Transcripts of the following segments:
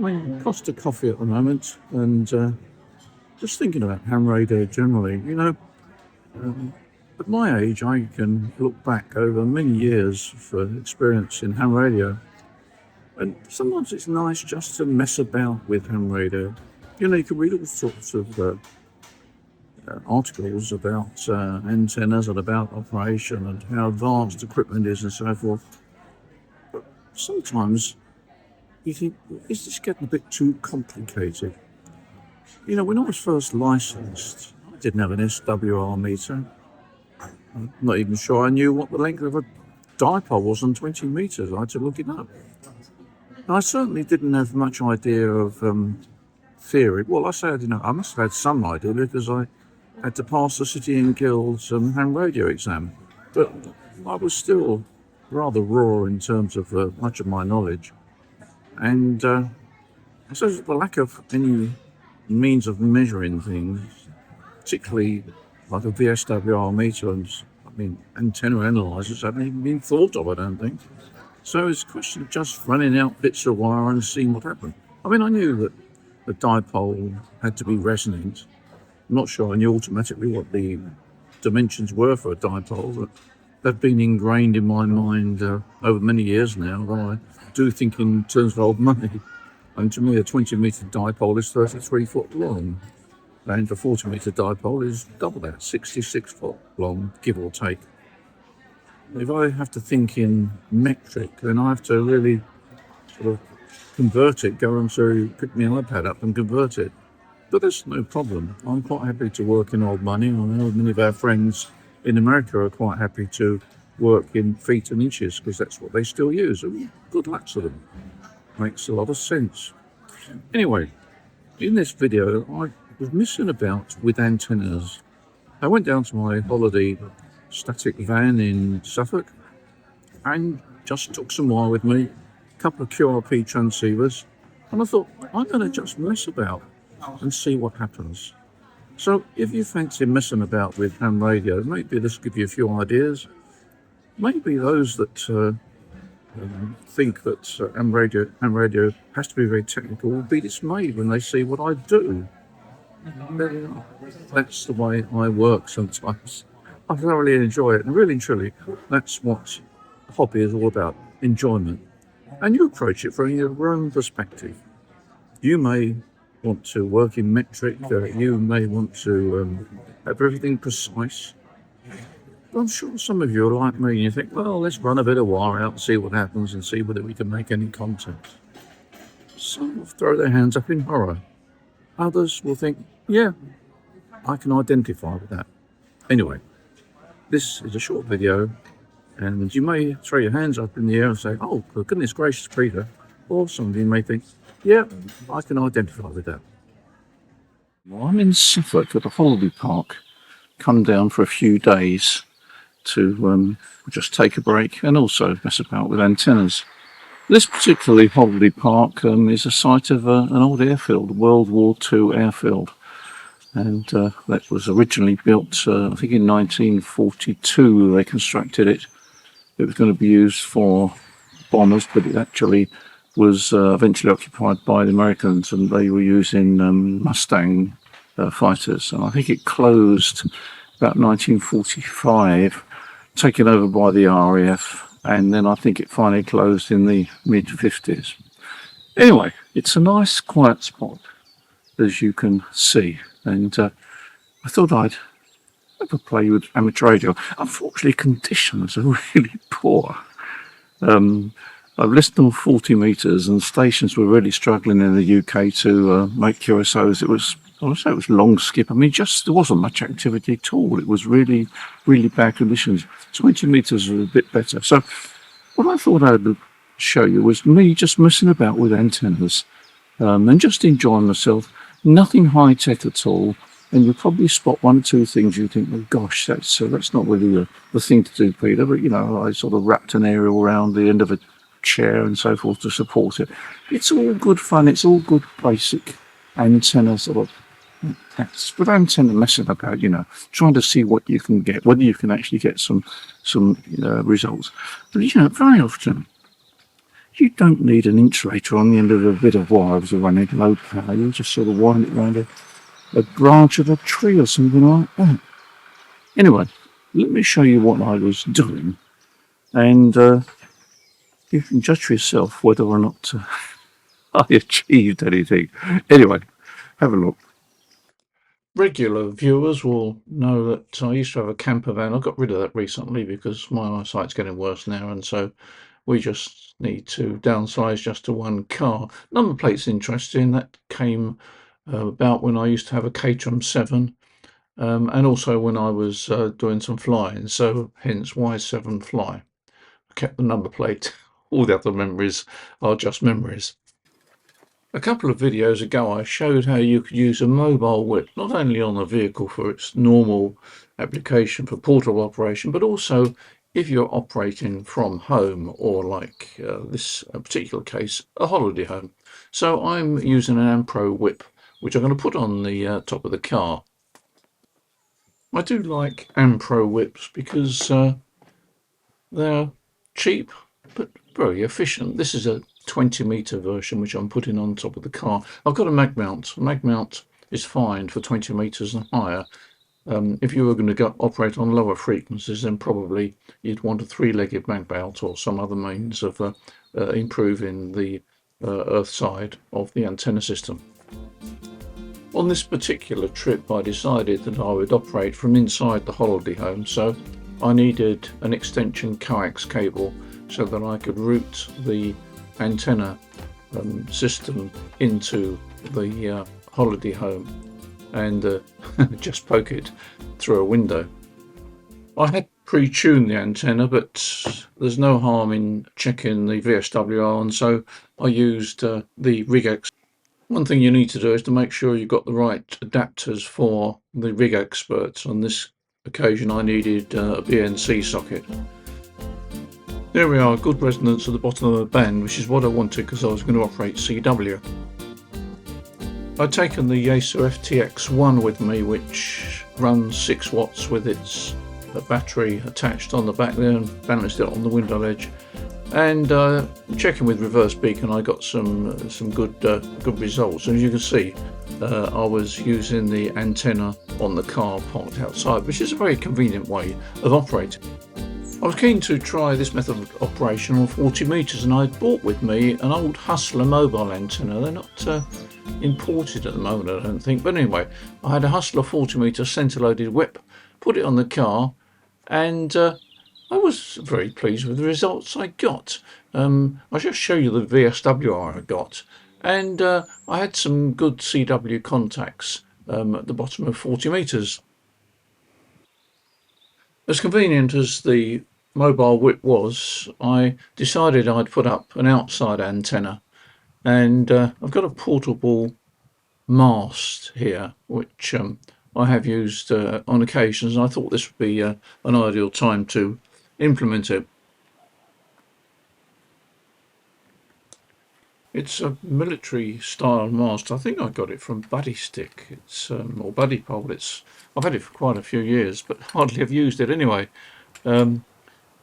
having Costa coffee at the moment, and just thinking about ham radio generally. At my age, I can look back over many years for experience in ham radio, and sometimes it's nice just to mess about with ham radio. You can read all sorts of articles about antennas and about operation and how advanced equipment is and so forth. But sometimes you think, is this getting a bit too complicated? When I was first licensed, I didn't have an SWR meter. I'm not even sure I knew what the length of a dipole was on 20 meters. I had to look it up. I certainly didn't have much idea of theory. Well, I say I didn't know. I must have had some idea because I had to pass the City and Guilds ham radio exam. But I was still rather raw in terms of much of my knowledge. And so the lack of any means of measuring things, particularly like a VSWR meter and antenna analyzers, haven't even been thought of, I don't think. So it's a question of just running out bits of wire and seeing what happened. I knew that the dipole had to be resonant. I'm not sure I knew automatically what the dimensions were for a dipole, but they've been ingrained in my mind over many years now, though I do think in terms of old money. And to me, a 20-metre dipole is 33 foot long, and a 40-metre dipole is double that, 66 foot long, give or take. If I have to think in metric, then I have to really sort of convert it, go on to pick my iPad up and convert it. But that's no problem. I'm quite happy to work in old money. I know many of our friends in America are quite happy to work in feet and inches because that's what they still use. And good luck to them. Makes a lot of sense. Anyway, in this video, I was messing about with antennas. I went down to my holiday static van in Suffolk and just took some wire with me, a couple of QRP transceivers, and I thought, I'm going to just mess about and see what happens. So if you fancy messing about with ham radio, maybe this will give you a few ideas. Maybe those that think that ham radio has to be very technical will be dismayed when they see what I do. That's the way I work sometimes. I thoroughly enjoy it, and really and truly, that's what the hobby is all about, enjoyment. And you approach it from your own perspective. You may want to work in metric, you may want to have everything precise. But I'm sure some of you are like me and you think, well, let's run a bit of wire out and see what happens and see whether we can make any contact. Some will throw their hands up in horror. Others will think, yeah, I can identify with that. Anyway, this is a short video, and you may throw your hands up in the air and say, oh, for goodness gracious, Peter. Or some of you may think, yeah, I can identify with that. Well, I'm in Suffolk at a holiday park. Come down for a few days to just take a break and also mess about with antennas. This particular holiday park is a site of an old airfield, World War II airfield. And that was originally built, I think in 1942 they constructed it. It was going to be used for bombers, but it actually was eventually occupied by the Americans, and they were using Mustang fighters. And I think it closed about 1945, taken over by the RAF, and then I think it finally closed in the mid-50s. Anyway, it's a nice quiet spot, as you can see, and I thought I'd have a play with amateur radio. Unfortunately, conditions are really poor. I've listened on 40 metres, and stations were really struggling in the UK to make QSOs. It was long skip. There wasn't much activity at all. It was really, really bad conditions. 20 metres was a bit better. So what I thought I'd show you was me just messing about with antennas and just enjoying myself. Nothing high-tech at all. And you'll probably spot one or two things you think, oh gosh, that's not really the thing to do, Peter. But, I sort of wrapped an aerial around the end of a chair and so forth to support it. It's all good fun. It's all good basic antenna sort of tests, with antenna messing about, trying to see what you can get, whether you can actually get some results. But very often You don't need an insulator on the end of a bit of wire to run it low power. You just sort of wind it around a branch of a tree or something like that. Anyway, let me show you what I was doing, and you can judge for yourself whether or not I achieved anything. Anyway, have a look. Regular viewers will know that I used to have a camper van. I got rid of that recently because my eyesight's getting worse now, and so we just need to downsize just to one car. Number plate's interesting. That came about when I used to have a Caterham 7, and also when I was doing some flying. So hence why 7 Fly. I kept the number plate. All the other memories are just memories. A couple of videos ago I showed how you could use a mobile whip not only on a vehicle for its normal application for portable operation, but also if you're operating from home, or like this particular case, a holiday home. So I'm using an Ampro whip, which I'm going to put on the top of the car. I do like Ampro whips because they're cheap but very efficient. This is a 20-metre version which I'm putting on top of the car. I've got a mag mount. Mag mount is fine for 20 metres and higher. If you were going to operate on lower frequencies, then probably you'd want a 3-legged mag mount or some other means of improving the earth side of the antenna system. On this particular trip I decided that I would operate from inside the holiday home, so I needed an extension coax cable so that I could route the antenna system into the holiday home and just poke it through a window. I had pre-tuned the antenna, but there's no harm in checking the VSWR, and so I used the rig. One thing you need to do is to make sure you've got the right adapters for the rig experts. On this occasion I needed a BNC socket. There we are, good resonance at the bottom of the band, which is what I wanted because I was going to operate CW. I'd taken the Yaesu FTX1 with me, which runs 6 watts with its battery attached on the back there, and balanced it on the window ledge. And checking with reverse beacon, I got some good results. As you can see, I was using the antenna on the car parked outside, which is a very convenient way of operating. I was keen to try this method of operation on 40 metres, and I'd bought with me an old Hustler mobile antenna. They're not imported at the moment, I don't think, but anyway, I had a Hustler 40 metre centre-loaded whip, put it on the car, and I was very pleased with the results I got. I'll just show you the VSWR I got, and I had some good CW contacts at the bottom of 40 metres. As convenient as the mobile whip was, I decided I'd put up an outside antenna, and I've got a portable mast here which I have used on occasions, and I thought this would be an ideal time to implement it. It's a military style mast. I think I got it from Buddy Stick. It's or Buddy Pole. I've had it for quite a few years, but hardly have used it anyway.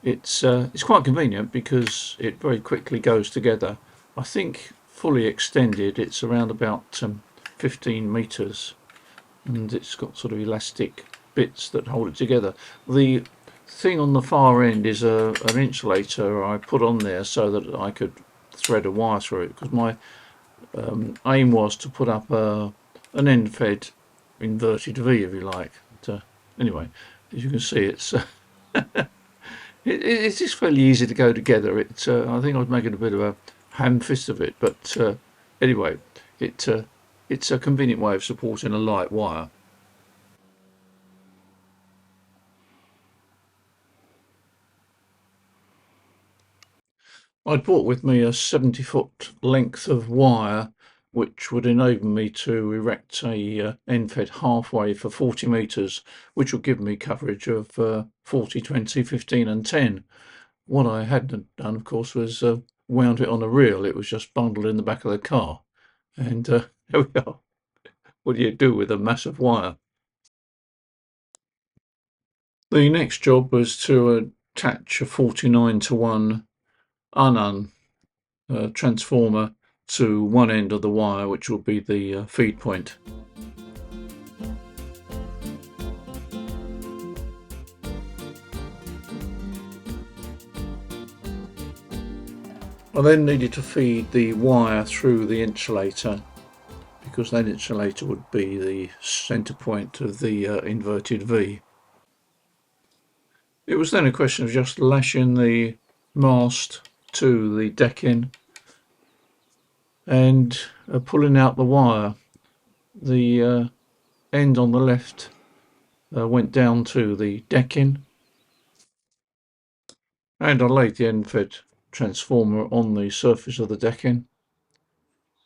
It's quite convenient because it very quickly goes together. I think fully extended it's around about 15 metres, and it's got sort of elastic bits that hold it together. The thing on the far end is an insulator I put on there so that I could thread a wire through it, because my aim was to put up an end-fed inverted V, if you like. But, anyway, as you can see, it's it's just fairly easy to go together. I think I was making a bit of a ham fist of it, but anyway, it's a convenient way of supporting a light wire. I'd brought with me a 70-foot length of wire which would enable me to erect a end-fed halfway for 40 metres, which would give me coverage of 40, 20, 15 and 10. What I hadn't done, of course, was wound it on a reel. It was just bundled in the back of the car. And there we are. What do you do with a massive wire? The next job was to attach a 49-to-1 unun transformer to one end of the wire, which will be the feed point. I then needed to feed the wire through the insulator, because that insulator would be the center point of the inverted V. It was then a question of just lashing the mast to the decking and pulling out the wire. The end on the left went down to the decking, and I laid the end-fed transformer on the surface of the decking.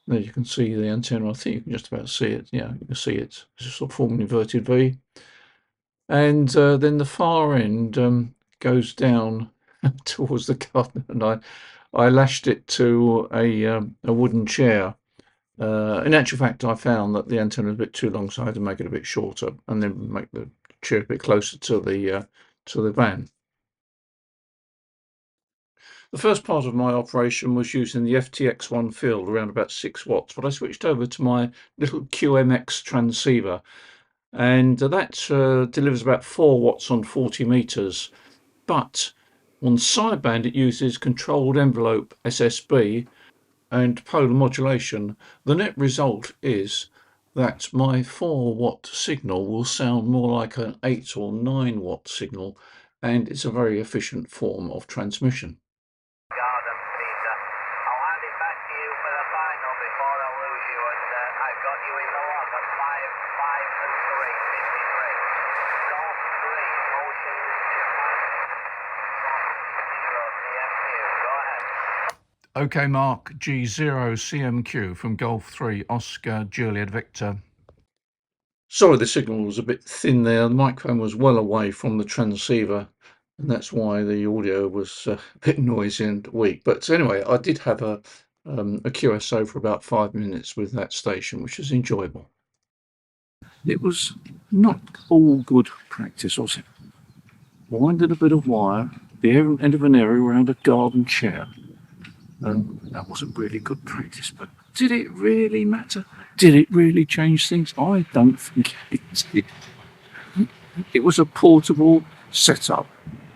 There you can see the antenna. I think you can just about see it. Yeah, you can see it. It's just sort of forming an inverted V. And then the far end goes down towards the garden, and I lashed it to a wooden chair. In actual fact, I found that the antenna was a bit too long, so I had to make it a bit shorter and then make the chair a bit closer to the van. The first part of my operation was using the FTX1 field around about 6 watts, but I switched over to my little QMX transceiver, and that delivers about 4 watts on 40 meters. But on sideband it uses controlled envelope SSB and polar modulation. The net result is that my 4 watt signal will sound more like an 8 or 9 watt signal, and it's a very efficient form of transmission. I'll hand it back to you for the final before I lose you, and I've got you in the log at 5-5-3-53. Golf 3, Ocean Japan. 0 CMQ, go ahead. OK Mark, G0 CMQ from Golf 3, Oscar Juliet Victor. Sorry, the signal was a bit thin there. The microphone was well away from the transceiver, and that's why the audio was a bit noisy and weak. But anyway, I did have a QSO for about 5 minutes with that station, which was enjoyable. It was not all good practice, was it? Winding a bit of wire, the end of an area around a garden chair. That wasn't really good practice, but did it really matter? Did it really change things? I don't think it did. It was a portable setup,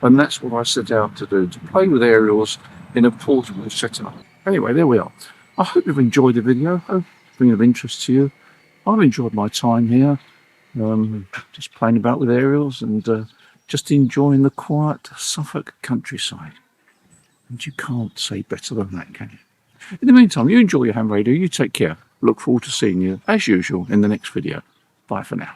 and that's what I set out to do, to play with aerials in a portable setup. Anyway, there we are. I hope you've enjoyed the video. I hope it's been of interest to you. I've enjoyed my time here, just playing about with aerials and just enjoying the quiet Suffolk countryside. And you can't say better than that, can you? In the meantime, you enjoy your ham radio, you take care. Look forward to seeing you, as usual, in the next video. Bye for now.